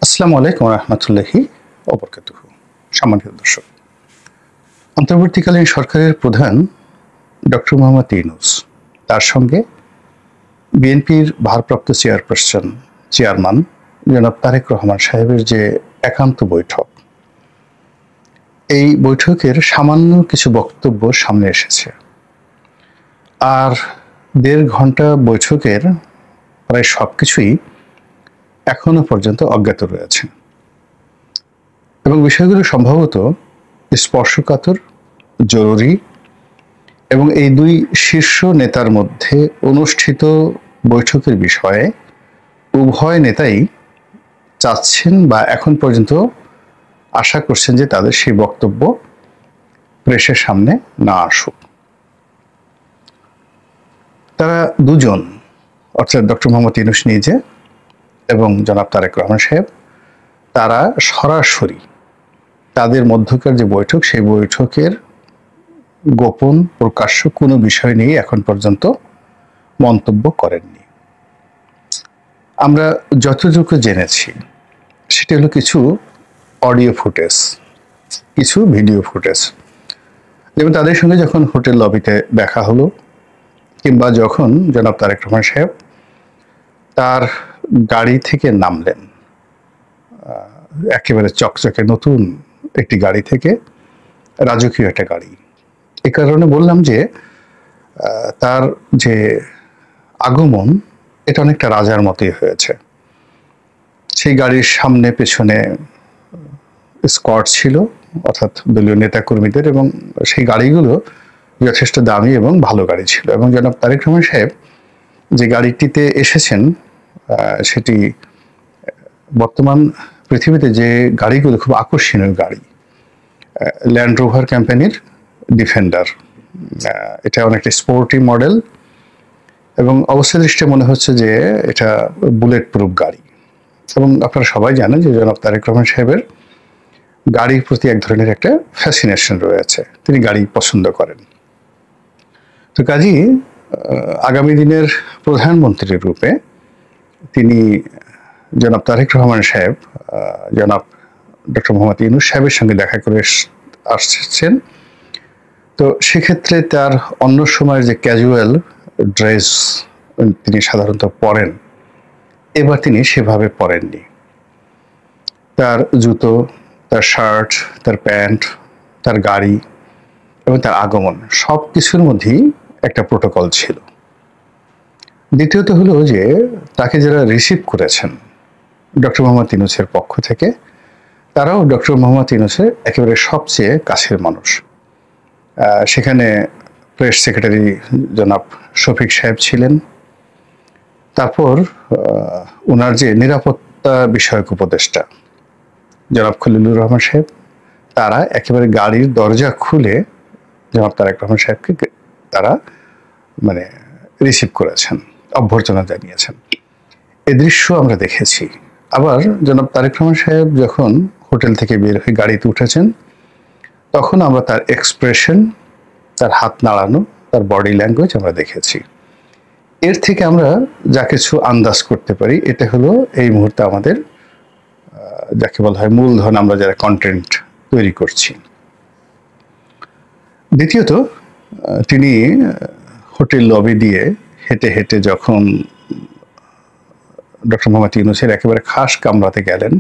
আসসালামু আলাইকুম রহমতুল্লাহি ওবরকাতুহু। সম্মানিত দর্শক, অন্তর্বর্তীকালীন সরকারের প্রধান ডক্টর মোহাম্মদ ইউনূস, তার সঙ্গে বিএনপির ভারপ্রাপ্ত চেয়ারম্যান জনাব তারেক রহমান সাহেবের যে একান্ত বৈঠক, এই বৈঠকের সামান্য কিছু বক্তব্য সামনে এসেছে। আর ১.৫ ঘন্টা বৈঠকের প্রায় সবকিছুই এখনো পর্যন্ত অজ্ঞাত রয়েছে এবং বিষয়গুলো সম্ভবত স্পর্শকাতর, জরুরি এবং এই দুই শীর্ষ নেতার মধ্যে অনুষ্ঠিত বৈঠকের বিষয়ে উভয় নেতাই চাচ্ছেন বা এখন পর্যন্ত আশা করছেন যে তাদের সেই বক্তব্য প্রেসের সামনে না আসুক। তারা দুজন, অর্থাৎ ডক্টর মোহাম্মদ ইউনূস নিজে এবং জনাব তারেক রহমান সাহেব, তারা সরাসরি তাদের মধ্যকার যে বৈঠক, সেই বৈঠকের গোপন প্রকাশ্য কোনো বিষয় নিয়ে এখন পর্যন্ত মন্তব্য করেননি। আমরা যতটুকু জেনেছি সেটা হলো কিছু অডিও ফুটেজ, কিছু ভিডিও ফুটেজ, যেমন তাদের সঙ্গে যখন হোটেল লবিতে দেখা হলো, কিংবা যখন জনাব তারেক রহমান সাহেব তার গাড়ি থেকে নামলেন, একেবারে চকচকে নতুন একটি গাড়ি থেকে, রাজকীয় একটা গাড়ি। এ কারণে বললাম যে তার যে আগমন, এটা অনেকটা রাজার মতোই হয়েছে। সেই গাড়ির সামনে পেছনে স্কোয়াড ছিল, অর্থাৎ দলীয় নেতাকর্মীদের, এবং সেই গাড়িগুলো যথেষ্ট দামি এবং ভালো গাড়ি ছিল। এবং জনাব তারেক রহমান সাহেব যে গাড়িটিতে এসেছেন, সেটি বর্তমান পৃথিবীতে যে গাড়িগুলো খুব আকর্ষণীয় গাড়ি, ল্যান্ড রোভার কোম্পানির ডিফেন্ডার। এটা অনেকটা স্পোর্টি মডেল এবং অবস্থা দৃষ্টিতে মনে হচ্ছে যে এটা বুলেট প্রুফ গাড়ি। এবং আপনারা সবাই জানেন যে জনাব তারেক রহমান সাহেবের গাড়ির প্রতি এক ধরনের একটা ফ্যাসিনেশন রয়েছে, তিনি গাড়ি পছন্দ করেন। তো কাজেই আগামী দিনের প্রধানমন্ত্রীর রূপে তিনি জনাব তারেক রহমান সাহেব জনাব ডক্টর মোহাম্মদ ইউনূস সাহেবের সঙ্গে দেখা করে আসছেন। তো সেক্ষেত্রে তার অন্য সময়ের যে ক্যাজুয়াল ড্রেস তিনি সাধারণত পরেন, এবার তিনি সেভাবে পরেননি। তার জুতো, তার শার্ট, তার প্যান্ট, তার গাড়ি এবং তার আগমন, সব কিছুর মধ্যেই একটা প্রোটোকল ছিল। দ্বিতীয়ত হলো যে তাকে যারা রিসিভ করেছেন ডক্টর মোহাম্মদ ইউনূসের পক্ষ থেকে, তারাও ডক্টর মোহাম্মদ ইউনূসের একেবারে সবচেয়ে কাছের মানুষ। সেখানে প্রেস সেক্রেটারি জনাব শফিক সাহেব ছিলেন, তারপর ওনার যে নিরাপত্তা বিষয়ক উপদেষ্টা জনাব খলিলুর রহমান সাহেব, তারা একেবারে গাড়ির দরজা খুলে জনাব তারেক রহমান সাহেবকে তারা রিসিভ করেছেন, অভ্যর্থনা জানিয়েছেন। এ দৃশ্য আমরা দেখেছি। আবার জনাব তারেক রহমান সাহেব যখন হোটেল থেকে বের হয়ে গাড়িতে উঠেছেন, তখন আমরা তার এক্সপ্রেশন, তার হাত নাড়ানো, তার বডি ল্যাঙ্গুয়েজ আমরা দেখেছি। এর থেকে আমরা যা কিছু আন্দাজ করতে পারি, এটা হলো এই মুহূর্তে আমাদের যাকে বলা হয় মূলধন, আমরা যারা কন্টেন্ট তৈরি করছি। দ্বিতীয়ত, তিনি হোটেল লবি দিয়ে হেঁটে হেঁটে যখন ডক্টর মোহাম্মদ ইউনূসের একেবারে খাস কামরাতে গেলেন,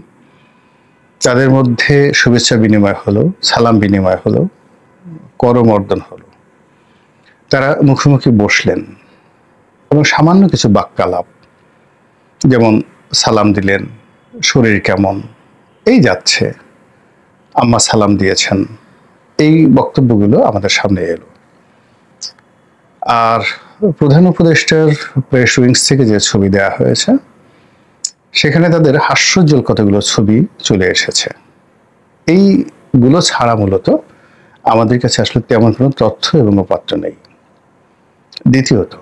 তাদের মধ্যে শুভেচ্ছা বিনিময় হলো, সালাম বিনিময় হলো, করমর্দন হলো। তারা মুখোমুখি বসলেন এবং সামান্য কিছু বাক্যালাপ, যেমন সালাম দিলেন, শরীর কেমন, এই যাচ্ছে, আম্মা সালাম দিয়েছেন, এই বক্তব্যগুলো আমাদের সামনে এলো। আর প্রধান উপদেষ্টার প্রেস উইংস থেকে যে ছবি দেওয়া হয়েছে, সেখানে তাদের হাস্যোজ্জ্বল কতগুলো ছবি চলে এসেছে। এইগুলো ছাড়া মূলত আমাদের কাছে আসলে তেমন কোনো তথ্য এবং উপাত্ত নেই। দ্বিতীয়ত,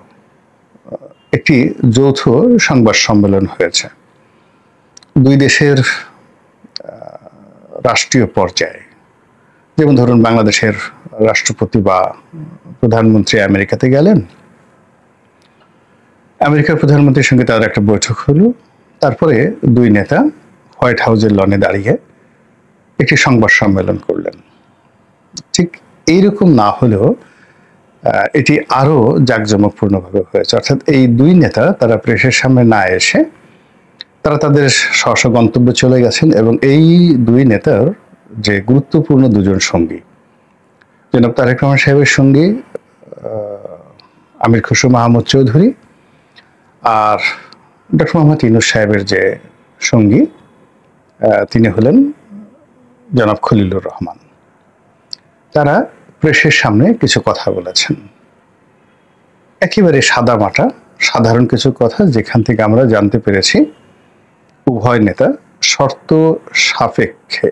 একটি যৌথ সংবাদ সম্মেলন হয়েছে দুই দেশের রাষ্ট্রীয় পর্যায়ে, যেমন ধরুন বাংলাদেশের রাষ্ট্রপতি বা প্রধানমন্ত্রী আমেরিকাতে গেলেন, আমেরিকার প্রধানমন্ত্রীর সঙ্গে তার একটা বৈঠক হলো, তারপরে দুই নেতা হোয়াইট হাউসের লনে দাঁড়িয়ে একটি সংবাদ সম্মেলন করলেন। ঠিক এইরকম না হলেও এটি আরও জাঁকজমকপূর্ণভাবে হয়েছে। অর্থাৎ এই দুই নেতা তারা প্রেসের সামনে না এসে তারা তাদের স্ব গন্তব্যে চলে গেছেন, এবং এই দুই নেতার যে গুরুত্বপূর্ণ দুজন সঙ্গী, জনাব তারেক রহমান সাহেবের সঙ্গী আমির খসরু মাহমুদ চৌধুরী, আর ডক্টর মোহাম্মদ ইউনূস সাহেবের যে সঙ্গী তিনি হলেন জনাব খলিলুর রহমান, তারা প্রেসের সামনে কিছু কথা বলেছেন। একেবারে সাদামাটা সাধারণ কিছু কথা, যেখান থেকে আমরা জানতে পেরেছি উভয় নেতা শর্ত সাপেক্ষে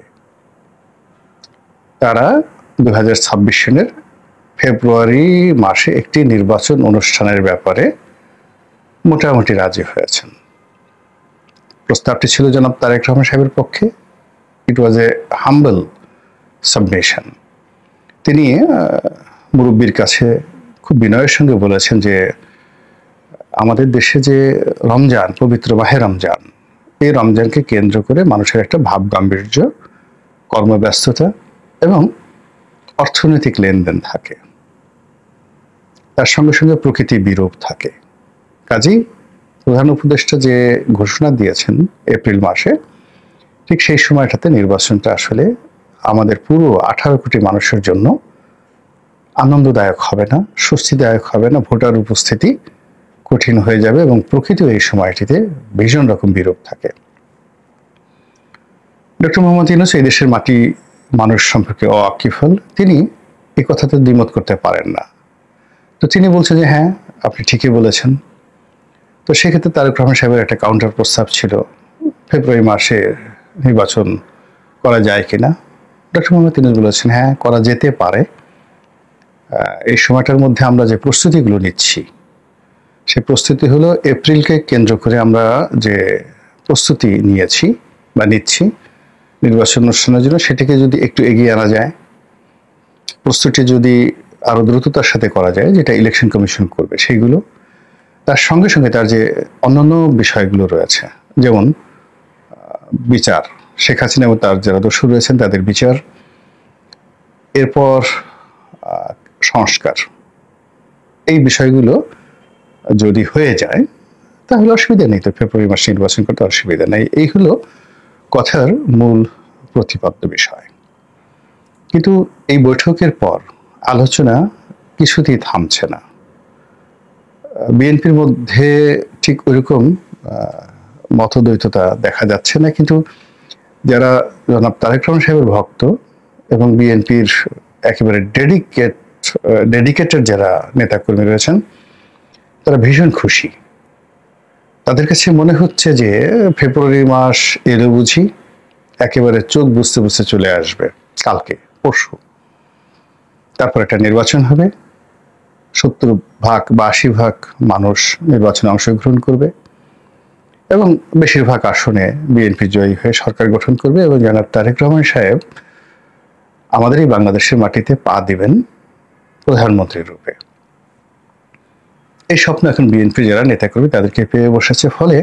তারা 2026 সনের ফেব্রুয়ারি মাসে একটি নির্বাচন অনুষ্ঠানের ব্যাপারে মোটামুটি রাজি হয়েছেন। প্রস্তাবটি ছিল জনাব তারেক রহমান সাহেবের পক্ষে। ইট ওয়াজ এ হাম্বল সাবমিশন। তিনি মুরব্বীর কাছে খুব বিনয়ের সঙ্গে বলেছেন যে আমাদের দেশে যে রমজান, পবিত্র মাহে রমজান, এই রমজানকে কেন্দ্র করে মানুষের একটা ভাব গাম্ভীর্য, কর্মব্যস্ততা এবং অর্থনৈতিক লেনদেন থাকে, তার সঙ্গে সঙ্গে প্রকৃতি বিরূপ থাকে। কাজেই প্রধান উপদেষ্টা যে ঘোষণা দিয়েছেন এপ্রিল মাসে, ঠিক সেই সময়টাতে নির্বাচনটা আসলে আমাদের পুরো 18 কোটি মানুষের জন্য আনন্দদায়ক হবে না, স্বস্তিদায়ক হবে না। ভোটার উপস্থিতি কঠিন হয়ে যাবে এবং প্রকৃতিও এই সময়টিতে ভীষণ রকম বিরূপ থাকে। ডক্টর মোহাম্মদ ইউনূস এই দেশের মাটি মানুষ সম্পর্কে অওয়াকিফল, তিনি এই কথাতে দ্বিমত করতে পারেন না। তো তিনি বলছেন যে হ্যাঁ, আপনি ঠিকই বলেছেন। তো সেক্ষেত্রে তারেক রহমান সাহেবের একটা কাউন্টার প্রস্তাব ছিল, ফেব্রুয়ারি মাসে নির্বাচন করা যায় কিনা। ডক্টর মোহাম্মদ ইউনূস বলেছেন হ্যাঁ, করা যেতে পারে। এই সময়টার মধ্যে আমরা যে প্রস্তুতিগুলো নিচ্ছি, সেই প্রস্তুতি হলো এপ্রিলকে কেন্দ্র করে আমরা যে প্রস্তুতি নিয়েছি বা নিচ্ছি নির্বাচন অনুষ্ঠানের জন্য, সেটাকে যদি একটু এগিয়ে আনা যায়, প্রস্তুতি যদি আরো দ্রুততার সাথে করা যায়, যেটা ইলেকশন কমিশন করবে সেইগুলো, তার সঙ্গে সঙ্গে তার যে অন্যান্য বিষয়গুলো রয়েছে, যেমন বিচার, শেখ হাসিনা এবং তার যারা দোষী রয়েছেন তাদের বিচার, এরপর সংস্কার, এই বিষয়গুলো যদি হয়ে যায় তাহলে অসুবিধা নেই। তো ফেব্রুয়ারি মাসে নির্বাচন করতে অসুবিধা নেই। এই হলো কথার মূল প্রতিপাদ্য বিষয়। কিন্তু এই বৈঠকের পর আলোচনা কিছুতেই থামছে না। বিএনপির মধ্যে ঠিক ওইরকম মতদ্বৈততা দেখা যাচ্ছে না, কিন্তু যারা জনাব তারেক রহমান সাহেবের ভক্ত এবং বিএনপির একেবারে ডেডিকেটেড যারা নেতাকর্মী রয়েছেন, তারা ভীষণ খুশি। তাদের কাছে মনে হচ্ছে যে ফেব্রুয়ারি মাস এলো বুঝি, একেবারে চোখ বুঝতে বুঝতে চলে আসবে কালকে পরশু, তারপর একটা নির্বাচন হবে, 70% বা 80% মানুষ নির্বাচনে অংশগ্রহণ করবে এবং বেশিরভাগ আসনে বিএনপি জয়ী হয়ে সরকার গঠন করবে এবং জনাব তারেক রহমান সাহেব আমাদের এই বাংলাদেশের মাটিতে পা দিবেন প্রধানমন্ত্রীর রূপে। এই স্বপ্ন এখন বিএনপি যারা নেতা করবে তাদেরকে পেয়ে বসেছে। ফলে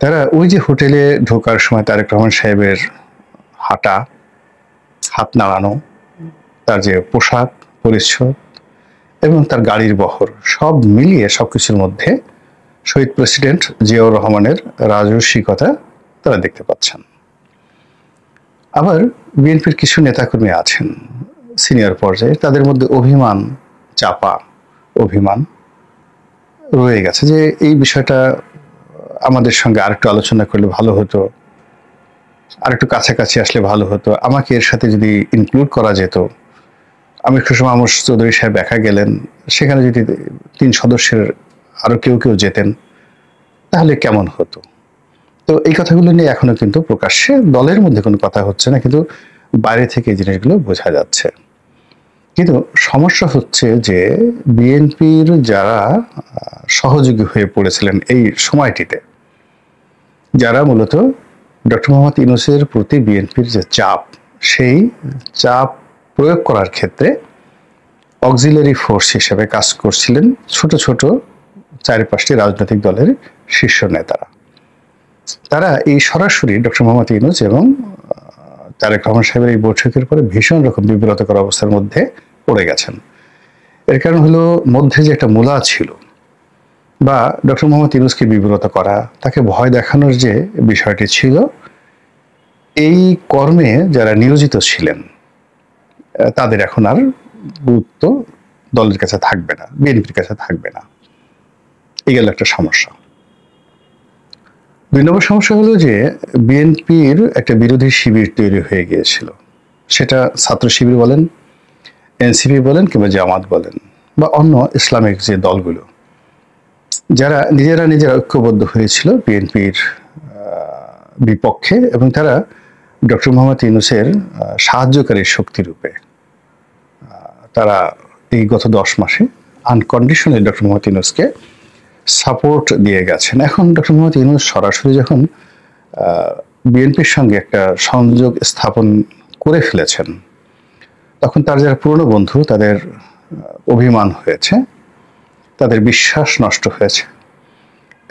তারা ওই যে হোটেলে ঢোকার সময় তারেক রহমান সাহেবের হাঁটা, হাত নাড়ানো, তার যে পোশাক পরিচ্ছদ এবং তার গাড়ির বহর, সব মিলিয়ে সবকিছুর মধ্যে শহীদ প্রেসিডেন্ট জিয়াউর রহমানের রাজস্বিকতা তারা দেখতে পাচ্ছেন। আবার বিএনপির কিছু নেতাকর্মী আছেন সিনিয়র পর্যায়ে, তাদের মধ্যে অভিমান, চাপা অভিমান রয়ে গেছে যে এই বিষয়টা আমাদের সঙ্গে আরেকটু আলোচনা করলে ভালো হতো, আরেকটু কাছাকাছি আসলে ভালো হতো, আমাকে এর সাথে যদি ইনক্লুড করা যেত। আমির খসরু মাহমুদ চৌধুরী সাহেব একা গেলেন, সেখানে যদি 3 সদস্যের আরো কেউ যেতেন তাহলে কেমন হতো। তো এই কথাগুলো নিয়ে এখনো কিন্তু প্রকাশ্যে দলের মধ্যে কোনো কথা হচ্ছে না, কিন্তু বাইরে থেকে এই জিনিসগুলো বোঝা যাচ্ছে। কিন্তু সমস্যা হচ্ছে যে বিএনপির যারা সহযোগী হয়ে পড়েছিলেন এই সময়টিতে, যারা মূলত ডক্টর মোহাম্মদ ইউনূসের প্রতি বিএনপির যে চাপ, সেই চাপ প্রয়োগ করার ক্ষেত্রে অক্সিলারি ফোর্স হিসেবে কাজ করছিলেন ছোট ছোট 4-5টি রাজনৈতিক দলের শীর্ষ নেতারা। তারা এই সরাসরি ডক্টর মোহাম্মদ ইউনূস এবং তারেক রহমান সাহেবের এই বৈঠকের পরে ভীষণ রকম বিব্রতকর অবস্থার মধ্যে পড়ে গেছেন। এর কারণ হলো মধ্যে যে একটা মূলা ছিল বা ডক্টর মোহাম্মদ ইউনূসকে বিব্রত করা, তাকে ভয় দেখানোর যে বিষয়টি ছিল, এই কর্মে যারা নিয়োজিত ছিলেন তাদের এখন আর গুরুত্ব দলের কাছে থাকবে না, বিএনপির কাছে থাকবে না। এই গেল একটা সমস্যা। ২ নম্বর সমস্যা হলো যে বিএনপির একটা বিরোধী শিবির তৈরি হয়ে গিয়েছিল। সেটা ছাত্র শিবির বলেন, এনসিপি বলেন কিংবা জামাত বলেন বা অন্য ইসলামিক যে দলগুলো, যারা নিজেরা ঐক্যবদ্ধ হয়েছিল বিএনপির বিপক্ষে এবং তারা ডক্টর মোহাম্মদ ইউনূসের সাহায্যকারী শক্তিরূপে তারা এই গত 10 মাসে আনকন্ডিশনালি ডক্টর মোহাম্মদ ইউনূসকে সাপোর্ট দিয়ে গেছেন। এখন ডক্টর মোহাম্মদ ইউনূস সরাসরি যখন বিএনপির সঙ্গে একটা সংযোগ স্থাপন করে ফেলেছেন, তখন তার যারা পুরনো বন্ধু তাদের অভিমান হয়েছে, তাদের বিশ্বাস নষ্ট হয়েছে।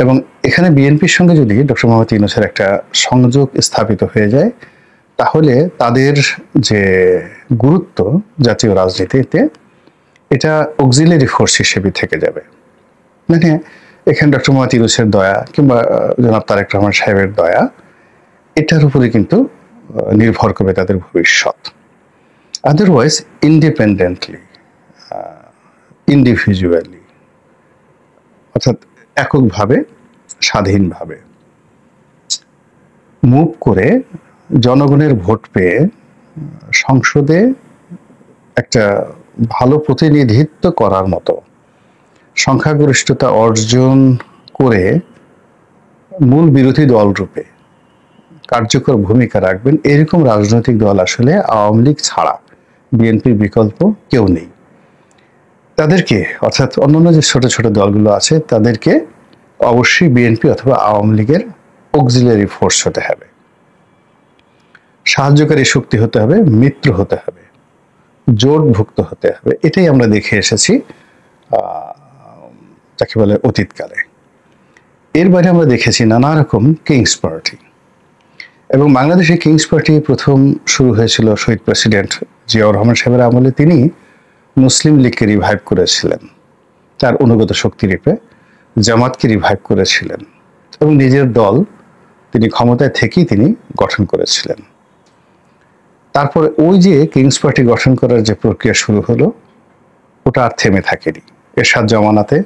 এবং এখানে বিএনপির সঙ্গে যদি ডক্টর মোহাম্মদ ইউনূসের একটা সংযোগ স্থাপিত হয়ে যায়, তাহলে তাদের যে গুরুত্ব জাতীয় রাজনীতিতে, এটা অক্সিলারি ফোর্স হিসেবে থেকে যাবে। মানে এখানে ডক্টর মোহাম্মদ ইউনূসের দয়া কিংবা জনাব তারেক রহমান সাহেবের দয়া, এটার উপরে কিন্তু নির্ভর করবে তাদের ভবিষ্যৎ। আদারওয়াইজ ইন্ডিপেন্ডেন্টলি, ইন্ডিভিজুয়ালি, অর্থাৎ এককভাবে, স্বাধীনভাবে মুভ করে জনগণের ভোট পেয়ে সংসদে একটা ভালো প্রতিনিধিত্ব করার মতো সংখ্যাগরিষ্ঠতা অর্জন করে মূল বিরোধী দল রূপে কার্যকর ভূমিকা রাখবেন, এরকম রাজনৈতিক দল আসলে আওয়ামী লীগ ছাড়া বিএনপির বিকল্প কেউ নেই। তাদেরকে, অর্থাৎ অন্যান্য যে ছোট ছোট দলগুলো আছে, তাদেরকে অবশ্যই বিএনপি অথবা আওয়ামী লীগের অক্সিলারি ফোর্স হতে হবে, সাহায্যকারী শক্তি হতে হবে, মিত্র হতে হবে, জোটভুক্ত হতে হবে। এটাই আমরা দেখে এসেছি যাকে বলে অতীতকালে। এর বাইরে আমরা দেখেছি নানা রকম কিংস পার্টি, এবং বাংলাদেশে কিংস পার্টি প্রথম শুরু হয়েছিল শহীদ প্রেসিডেন্ট জিয়াউর রহমান সাহেবের আমলে। তিনি মুসলিম লীগকে রিভাইভ করেছিলেন, তার অনুগত শক্তি রূপে জামাতকে রিভাইভ করেছিলেন এবং নিজের দল তিনি ক্ষমতায় থেকেই তিনি গঠন করেছিলেন। তারপরে ওই যে কিংস পার্টি গঠন করার যে প্রক্রিয়া শুরু হলো, ওটা আর থেমে থাকেনি। এরশাদ জামানাতে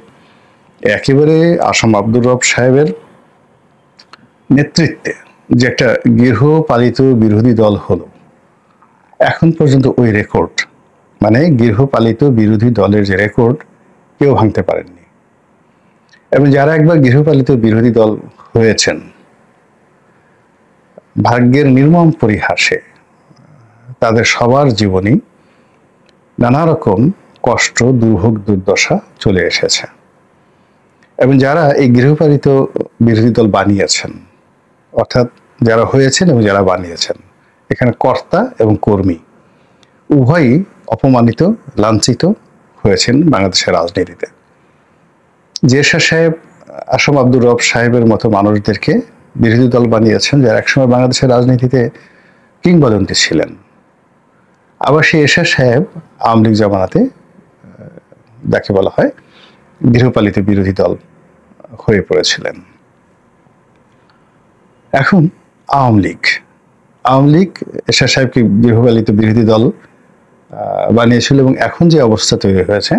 একেবারে আসাম আব্দুর রব সাহেবের নেতৃত্বে যে একটা গৃহপালিত বিরোধী দল হলো, এখন পর্যন্ত ওই রেকর্ড, মানে গৃহপালিত বিরোধী দলের যে রেকর্ড, কেউ ভাঙতে পারেননি। এবং যারা একবার গৃহপালিত বিরোধী দল হয়েছেন, ভাগ্যের নির্মম পরিহাসে তাদের সবার জীবনী নানা রকম কষ্ট, দুর্ভোগ, দুর্দশা চলে এসেছে। এবং যারা এই গৃহপালিত বিরোধী দল বানিয়েছেন, অর্থাৎ যারা হয়েছেন এবং যারা বানিয়েছেন, এখানে কর্তা এবং কর্মী উভয়ই অপমানিত, লাঞ্ছিত হয়েছেন বাংলাদেশের রাজনীতিতে। এরশাদ সাহেব আসাম আব্দুর রব সাহেবের মতো মানুষদেরকে বিরোধী দল বানিয়েছেন, যারা একসময় বাংলাদেশের রাজনীতিতে কিংবদন্তি ছিলেন। আবার সেই এরশাদ সাহেব আওয়ামী লীগ জামানাতে যাকে বলা হয় গৃহপালিত বিরোধী দল হয়ে পড়েছিলেন। এখন আওয়ামী লীগ এরশাদ সাহেবকে গৃহপালিত বিরোধী দল বানিয়েছিল এবং এখন যে অবস্থা তৈরি হয়েছে,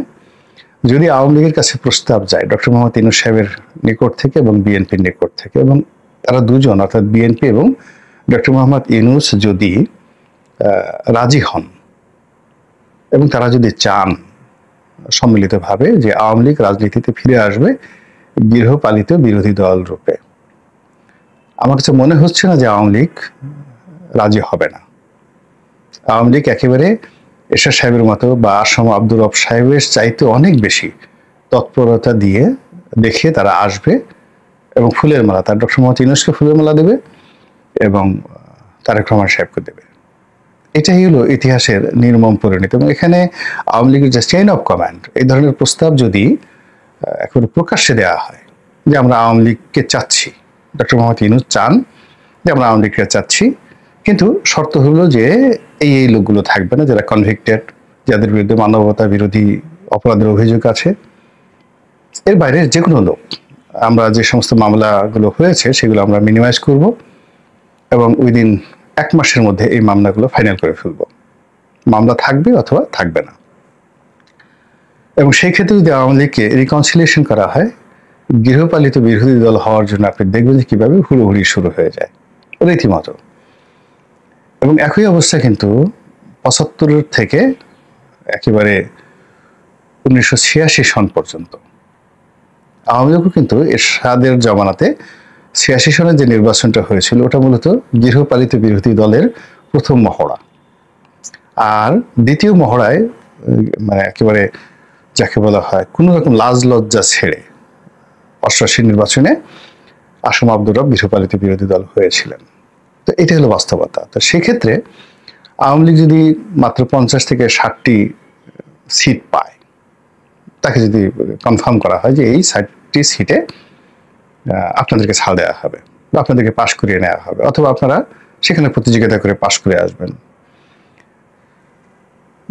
যদি আওয়ামী লীগের কাছে প্রস্তাব যায় ডক্টর মোহাম্মদ ইউনূস সাহেবের নিকট থেকে এবং বিএনপির নিকট থেকে, এবং তারা দুজন অর্থাৎ বিএনপি এবং ডক্টর মোহাম্মদ ইউনূস যদি রাজি হন এবং তারা যদি চান সম্মিলিতভাবে যে আওয়ামী লীগ রাজনীতিতে ফিরে আসবে গৃহপালিত বিরোধী দল রূপে, আমার কাছে মনে হচ্ছে না যে আওয়ামী লীগ রাজি হবে না। আওয়ামী লীগ একেবারে এরশাদ সাহেবের মতো বা আসাম আব্দুর রব সাহেবের চাইতে অনেক বেশি তৎপরতা দিয়ে দেখে তারা আসবে এবং ফুলের মালা, তার ডক্টর মোহাম্মদ ইউনূসকে ফুলের মালা দেবে এবং তারেক রহমান সাহেবকে দেবে। এটাই হলো ইতিহাসের নির্মম পরিণতি। এবং এখানে আওয়ামী লীগের যে চেইন অফ কমান্ড, এই ধরনের প্রস্তাব যদি এখন প্রকাশ্যে দেওয়া হয় যে আমরা আওয়ামী লীগকে চাচ্ছি ডক্টর মোহাম্মদ ইউনূস চান যে আমরা আওয়ামী লীগকে চাচ্ছি, কিন্তু শর্ত হলো যে এই লোকগুলো থাকবে না যারা কনভিক্টেড, যাদের বিরুদ্ধে মানবতা বিরোধী অপরাধের অভিযোগ আছে। এর বাইরে যে কোনো লোক, আমরা যে সমস্ত মামলাগুলো হয়েছে সেগুলো আমরা মিনিমাইজ করব এবং উইদিন 1 মাসের মধ্যে এই মামলাগুলো ফাইনাল করে ফেলব। মামলা থাকবে অথবা থাকবে না। এবং সেই ক্ষেত্রে যদি আওয়ামী লীগকে রিকনসিলিয়েশন করা হয়, গৃহপালিত বিরোধী দল হওয়ার জন্য আপনি দেখবেন যে কীভাবে হুড়োহুড়ি শুরু হয়ে যায় রীতিমতো। এবং একই অবস্থা কিন্তু 75 থেকে একেবারে 1986 সন পর্যন্ত আওয়ামী লীগও কিন্তু এরশাদের জমানাতে 86 সনের যে নির্বাচনটা হয়েছিল ওটা মূলত গৃহপালিত বিরোধী দলের প্রথম মহড়া। আর দ্বিতীয় মহড়ায় মানে একেবারে যাকে বলা হয় কোনো রকম লাজ লজ্জা ছেড়ে 88 নির্বাচনে আসম আব্দুর রব গৃহপালিত বিরোধী দল হয়েছিলেন। তো এটা হলো বাস্তবতা। তো সেক্ষেত্রে আওয়ামী লীগ যদি মাত্র 50 থেকে 60টি সিট পায়, তাকে যদি কনফার্ম করা হয় যে এই 60টি সিটে আপনাদেরকে ছাড় দেওয়া হবে বা আপনাদেরকে পাশ করিয়ে নেওয়া হবে, অথবা আপনারা সেখানে প্রতিযোগিতা করে পাশ করে আসবেন,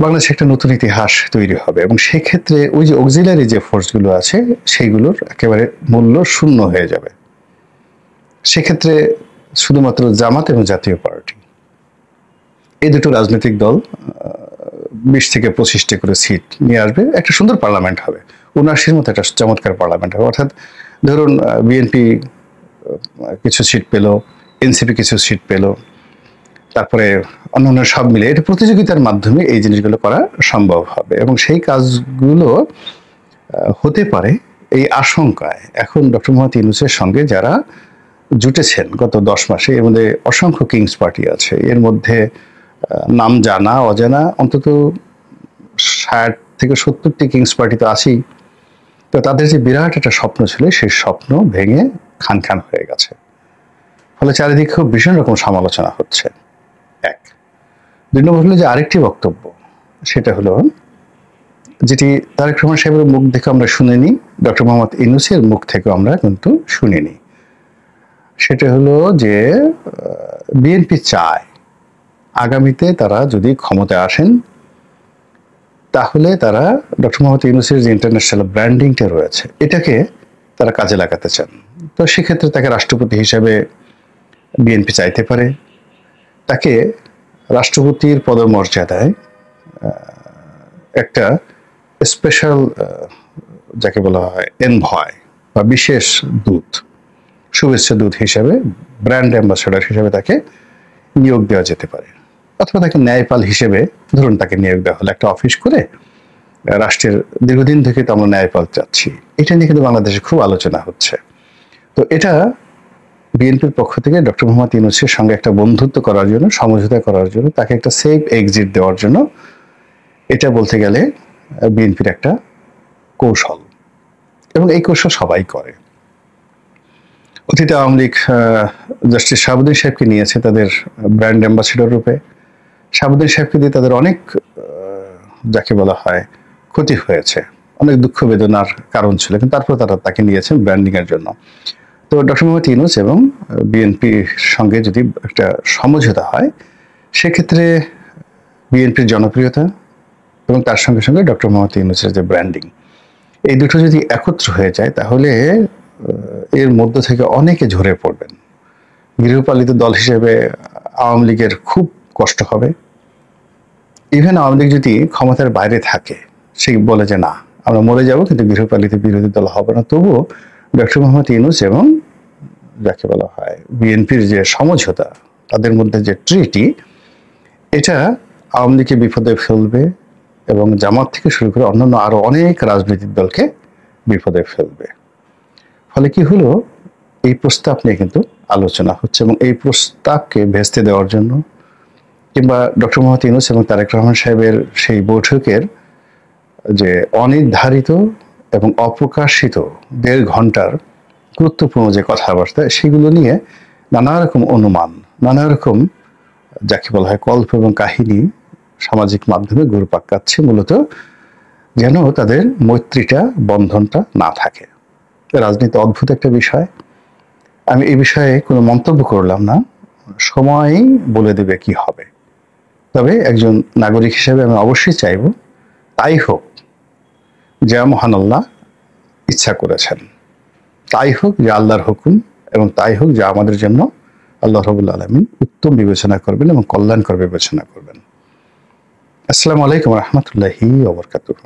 বাংলাদেশে একটা নতুন ইতিহাস তৈরি হবে। এবং সেক্ষেত্রে ওই যে অক্সিলারি যে ফোর্সগুলো আছে সেইগুলোর একেবারে মূল্য শূন্য হয়ে যাবে। সেক্ষেত্রে শুধুমাত্র জামাত এবং জাতীয় পার্টি, এই দুটো রাজনৈতিক দল 20 থেকে 25টি করে সিট নিয়ে আসবে। একটা সুন্দর পার্লামেন্ট হবে, 79-র মতো একটা চমৎকার পার্লামেন্ট হবে। অর্থাৎ ধরুন বিএনপি কিছু সিট পেল, এনসিপি কিছু সিট পেল, তারপরে অন্যান্য সব মিলে এটা প্রতিযোগিতার মাধ্যমে এই জিনিসগুলো করা সম্ভব হবে। এবং সেই কাজগুলো হতে পারে এই আশঙ্কায় এখন ডক্টর মোহাম্মদ ইউনূসের সঙ্গে যারা জুটেছেন গত 10 মাসে, এর মধ্যে অসংখ্য কিংস পার্টি আছে, এর মধ্যে নাম জানা অজানা অন্তত 60 থেকে 70টি কিংস পার্টি তো আছেই। তো তাদের যে বিরাট একটা স্বপ্ন ছিল সেই স্বপ্ন ভেঙে খান খান হয়ে গেছে। ফলে চারিদিকে খুব ভীষণ রকম সমালোচনা হচ্ছে। 1 2 নম্বর হলো যে আরেকটি বক্তব্য, সেটা হলো যেটি তারেক রহমান সাহেবের মুখ থেকে আমরা শুনিনি, ডক্টর মোহাম্মদ ইউনূসের মুখ থেকে আমরা কিন্তু শুনিনি। সেটা হলো যে বিএনপি চায় আগামীতে তারা যদি ক্ষমতায় আসেন তাহলে তারা ডক্টর মোহাম্মদ ইউনূসের যে ইন্টারন্যাশনাল ব্র্যান্ডিংটা রয়েছে এটাকে তারা কাজে লাগাতে চান। তো সেক্ষেত্রে তাকে রাষ্ট্রপতি হিসেবে বিএনপি চাইতে পারে, তাকে রাষ্ট্রপতির পদমর্যাদায় একটা স্পেশাল যাকে বলা হয় এনভয় বা বিশেষ দূত, শুভেচ্ছা দূত হিসেবে, ব্র্যান্ড অ্যাম্বাসেডর হিসেবে তাকে নিয়োগ দেওয়া যেতে পারে। অথবা তাকে ন্যায়পাল হিসেবে ধরুন তাকে নিয়োগ দেওয়া হলো, একটা অফিস করে রাষ্ট্রের দীর্ঘদিন থেকে তো আমরা ন্যায়পাল চাচ্ছি, এটা নিয়ে কিন্তু বাংলাদেশে খুব আলোচনা হচ্ছে। তো এটা বিএনপির পক্ষ থেকে ডক্টর মোহাম্মদ ইউনূসের সঙ্গে একটা বন্ধুত্ব করার জন্য, সমঝোতা করার জন্য, তাকে একটা সেফ এক্সিট দেওয়ার জন্য, এটা বলতে গেলে বিএনপির একটা কৌশল। এবং এই কৌশল সবাই করে। অতীতে আওয়ামী লীগ জাস্টিস শাহাবুদ্দিন সাহেবকে নিয়েছে তাদের ব্র্যান্ড অ্যাম্বাসেডর রূপে। শাহাবুদ্দিন সাহেবকে দিয়ে তাদের অনেক যাকে বলা হয় ক্ষতি হয়েছে, অনেক দুঃখ বেদনার কারণ ছিল, কিন্তু তারপর তারা তাকে নিয়েছেন ব্র্যান্ডিং এর জন্য। তো ডক্টর মোহাম্মদ ইউনূস এবং বিএনপির সঙ্গে যদি একটা সমঝোতা হয়, সেক্ষেত্রে বিএনপির জনপ্রিয়তা এবং তার সঙ্গে সঙ্গে ডক্টর মোহাম্মদ ইউনূসের যে ব্র্যান্ডিং, এই দুটো যদি একত্র হয়ে যায় তাহলে এর মধ্য থেকে অনেকে ঝরে পড়বেন। গৃহপালিত দল হিসেবে আওয়ামী লীগের খুব কষ্ট হবে। ইভেন আওয়ামী লীগ যদি ক্ষমতার বাইরে থাকে, সে বলে যে না আমরা মরে যাব কিন্তু গৃহপালিত বিরোধী দল হবে না, তবুও ডক্টর মোহাম্মদ ইউনূস এবং যাকে বলা হয় বিএনপির যে সমঝোতা, তাদের মধ্যে যে ট্রিটি, এটা আওয়ামী লীগকে বিপদে ফেলবে এবং জামাত থেকে শুরু করে অন্যান্য আরো অনেক রাজনৈতিক দলকে বিপদে ফেলবে। ফলে কি হলো, এই প্রস্তাব নিয়ে কিন্তু আলোচনা হচ্ছে এবং এই প্রস্তাবকে ভেস্তে দেওয়ার জন্য কিংবা ডক্টর মোহাম্মদ ইউনূস এবং তারেক রহমান সাহেবের সেই বৈঠকের যে অনির্ধারিত এবং অপ্রকাশিত 1.5 ঘন্টার গুরুত্বপূর্ণ যে কথাবার্তা, সেগুলো নিয়ে নানা রকম অনুমান, নানা রকম যাকে বলা হয় গল্প এবং কাহিনী সামাজিক মাধ্যমে ঘুরপাক খাচ্ছে, মূলত যেন তাদের মৈত্রীটা, বন্ধনটা না থাকে। রাজনীতি অদ্ভুত একটা বিষয়। আমি এই বিষয়ে কোনো মন্তব্য করলাম না, সময়ই বলে দেবে কি হবে। তবে একজন নাগরিক হিসেবে আমি অবশ্যই চাইব তাই হোক যা মহান আল্লাহ ইচ্ছা করেছেন, তাই হোক যা আল্লাহর হুকুম, এবং তাই হোক যা আমাদের জন্য আল্লাহ রাব্বুল আলামিন উত্তম বিবেচনা করবেন এবং কল্যাণকর বিবেচনা করবেন। আসসালামু আলাইকুম ওয়া রাহমাতুল্লাহি ওয়া বারাকাতুহু।